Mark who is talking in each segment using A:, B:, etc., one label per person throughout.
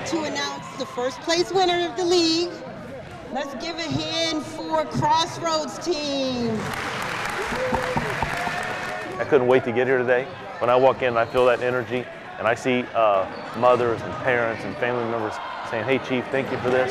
A: to announce the first place winner of the league. Let's give a hand for Crossroads team.
B: I couldn't wait to get here today. When I walk in, I feel that energy, and I see mothers and parents and family members saying, "Hey, Chief, thank you for this."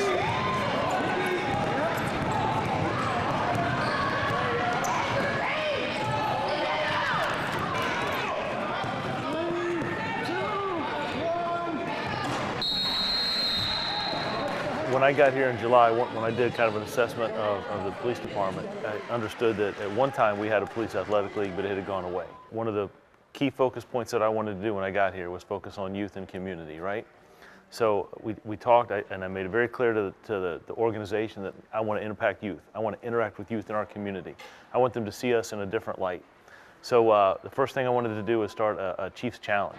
B: When I got here in July, when I did kind of an assessment of the police department, I understood that at one time we had a police athletic league, but it had gone away. One of the key focus points that I wanted to do when I got here was focus on youth and community, right? So we talked, and I made it very clear to the organization that I want to impact youth. I want to interact with youth in our community. I want them to see us in a different light. So the first thing I wanted to do was start a Chiefs Challenge.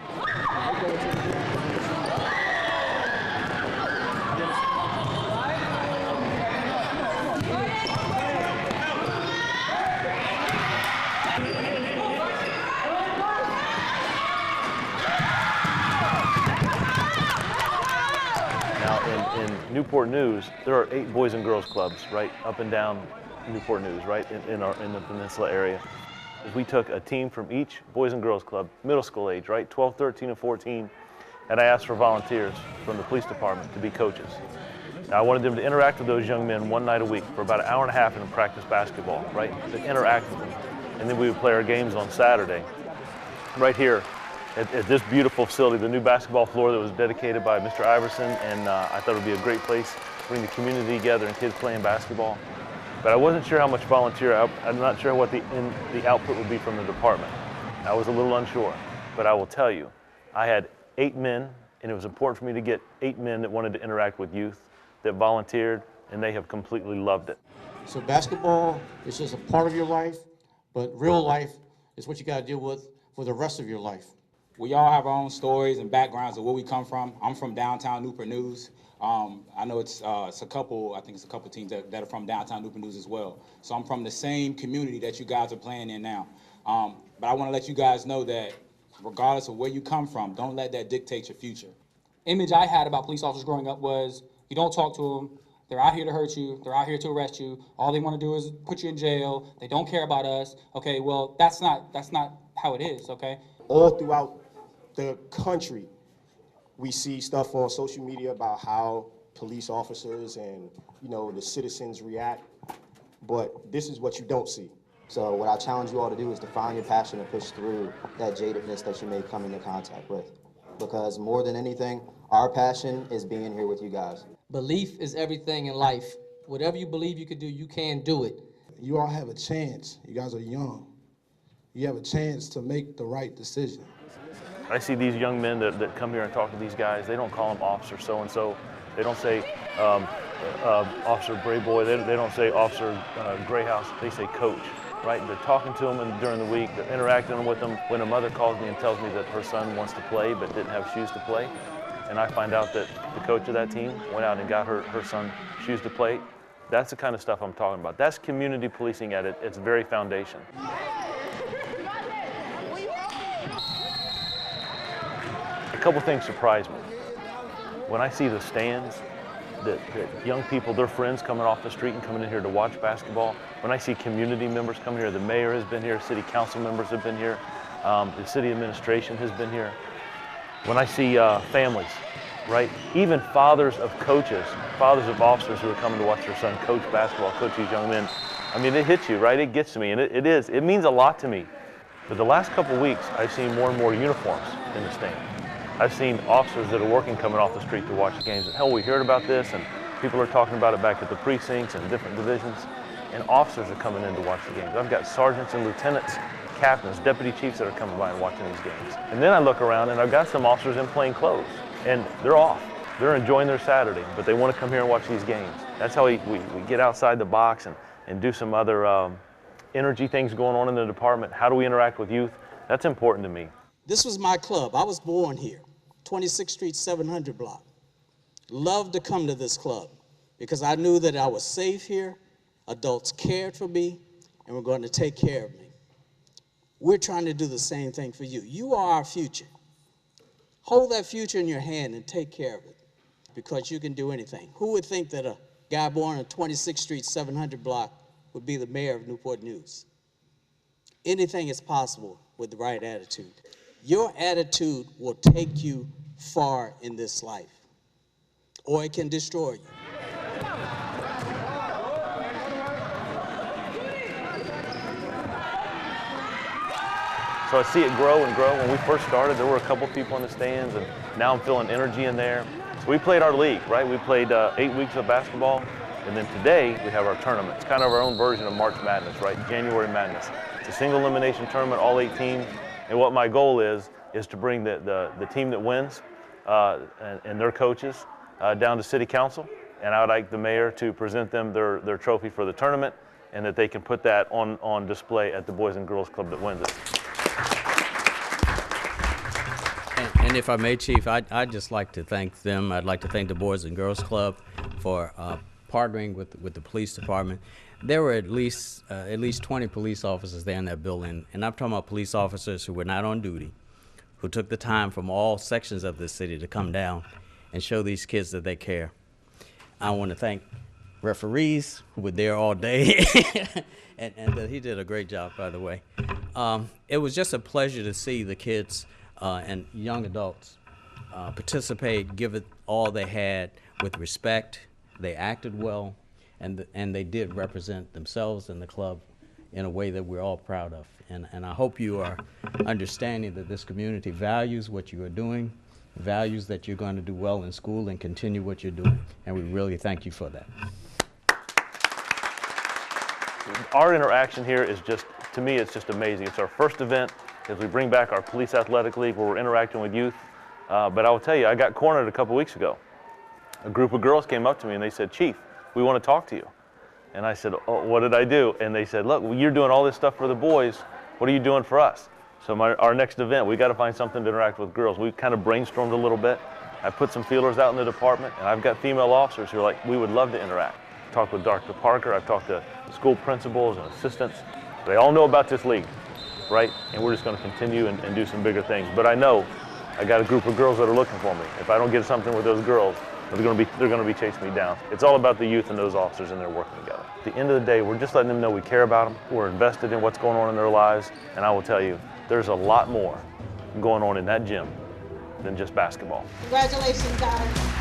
B: In Newport News, there are 8 boys and girls clubs right up and down Newport News, right in the peninsula area. We took a team from each boys and girls club, middle school age, right, 12, 13, and 14, and I asked for volunteers from the police department to be coaches. Now, I wanted them to interact with those young men one night a week for about an hour and a half and practice basketball, right, to interact with them. And then we would play our games on Saturday, right here, at this beautiful facility, the new basketball floor that was dedicated by Mr. Iverson, and I thought it would be a great place to bring the community together and kids playing basketball. But I wasn't sure how much volunteer, I'm not sure what the output would be from the department. I was a little unsure, but I will tell you, I had 8 men, and it was important for me to get 8 men that wanted to interact with youth, that volunteered, and they have completely loved it.
C: So basketball is just a part of your life, but real life is what you got to deal with for the rest of your life.
D: We all have our own stories and backgrounds of where we come from. I'm from downtown Newport News. I know it's a couple teams that are from downtown Newport News as well. So I'm from the same community that you guys are playing in now. But I want to let you guys know that regardless of where you come from, don't let that dictate your future.
E: Image I had about police officers growing up was you don't talk to them. They're out here to hurt you. They're out here to arrest you. All they want to do is put you in jail. They don't care about us. Okay, well, that's not how it is, okay?
F: All throughout the country, we see stuff on social media about how police officers and, the citizens react, but this is what you don't see.
G: So what I challenge you all to do is to find your passion and push through that jadedness that you may come into contact with. Because more than anything, our passion is being here with you guys.
H: Belief is everything in life. Whatever you believe you can do, you can do it.
I: You all have a chance. You guys are young. You have a chance to make the right decision.
B: I see these young men that come here and talk to these guys. They don't call them Officer so-and-so. They don't say Officer Brayboy. They don't say Officer Grayhouse. They say Coach, right? They're talking to them during the week. They're interacting with them. When a mother calls me and tells me that her son wants to play but didn't have shoes to play, and I find out that the coach of that team went out and got her son shoes to play, that's the kind of stuff I'm talking about. That's community policing at its very foundation. A couple things surprise me. When I see the stands, that young people, their friends coming off the street and coming in here to watch basketball. When I see community members coming here, the mayor has been here, city council members have been here, the city administration has been here. When I see families, right? Even fathers of coaches, fathers of officers who are coming to watch their son coach basketball, coach these young men. I mean, it hits you, right? It gets to me, and it means a lot to me. But the last couple of weeks, I've seen more and more uniforms in the stand. I've seen officers that are working coming off the street to watch the games. Hell, we heard about this, and people are talking about it back at the precincts and different divisions, and officers are coming in to watch the games. I've got sergeants and lieutenants, captains, deputy chiefs that are coming by and watching these games. And then I look around, and I've got some officers in plain clothes, and they're off. They're enjoying their Saturday, but they want to come here and watch these games. That's how we get outside the box and do some other energy things going on in the department. How do we interact with youth? That's important to me.
J: This was my club. I was born here, 26th Street, 700 block. Loved to come to this club because I knew that I was safe here, adults cared for me, and were going to take care of me. We're trying to do the same thing for you. You are our future. Hold that future in your hand and take care of it, because you can do anything. Who would think that a guy born on 26th Street, 700 block would be the mayor of Newport News? Anything is possible with the right attitude. Your attitude will take you far in this life, or it can destroy you.
B: So I see it grow and grow. When we first started, there were a couple people in the stands, and now I'm feeling energy in there. So we played our league, right? We played 8 weeks of basketball, and then today we have our tournament. It's kind of our own version of March Madness, right? January Madness. It's a single elimination tournament, all 8 teams. And what my goal is to bring the team that wins and their coaches down to City Council, and I would like the mayor to present them their trophy for the tournament, and that they can put that on display at the Boys and Girls Club that wins it.
K: And if I may, Chief, I'd just like to thank them. I'd like to thank the Boys and Girls Club for partnering with the police department. There were at least 20 police officers there in that building, and I'm talking about police officers who were not on duty, who took the time from all sections of the city to come down and show these kids that they care. I want to thank referees who were there all day, and he did a great job, by the way. It was just a pleasure to see the kids and young adults participate, give it all they had with respect. They acted well, and they did represent themselves and the club in a way that we're all proud of. And I hope you are understanding that this community values what you are doing, values that you're going to do well in school and continue what you're doing, and we really thank you for that.
B: Our interaction here is just, to me, it's just amazing. It's our first event as we bring back our Police Athletic League where we're interacting with youth. But I will tell you, I got cornered a couple weeks ago. A group of girls came up to me and they said, "Chief, we want to talk to you." And I said, "Oh, what did I do?" And they said, "Look, you're doing all this stuff for the boys. What are you doing for us?" So our next event, we got to find something to interact with girls. We kind of brainstormed a little bit. I put some feelers out in the department, and I've got female officers who are like, we would love to interact. Talked with Dr. Parker. I've talked to school principals and assistants. They all know about this league, right? And we're just going to continue and do some bigger things. But I know I got a group of girls that are looking for me. If I don't get something with those girls, they're going to be chasing me down. It's all about the youth and those officers and they're working together. At the end of the day, we're just letting them know we care about them. We're invested in what's going on in their lives. And I will tell you, there's a lot more going on in that gym than just basketball.
A: Congratulations, guys.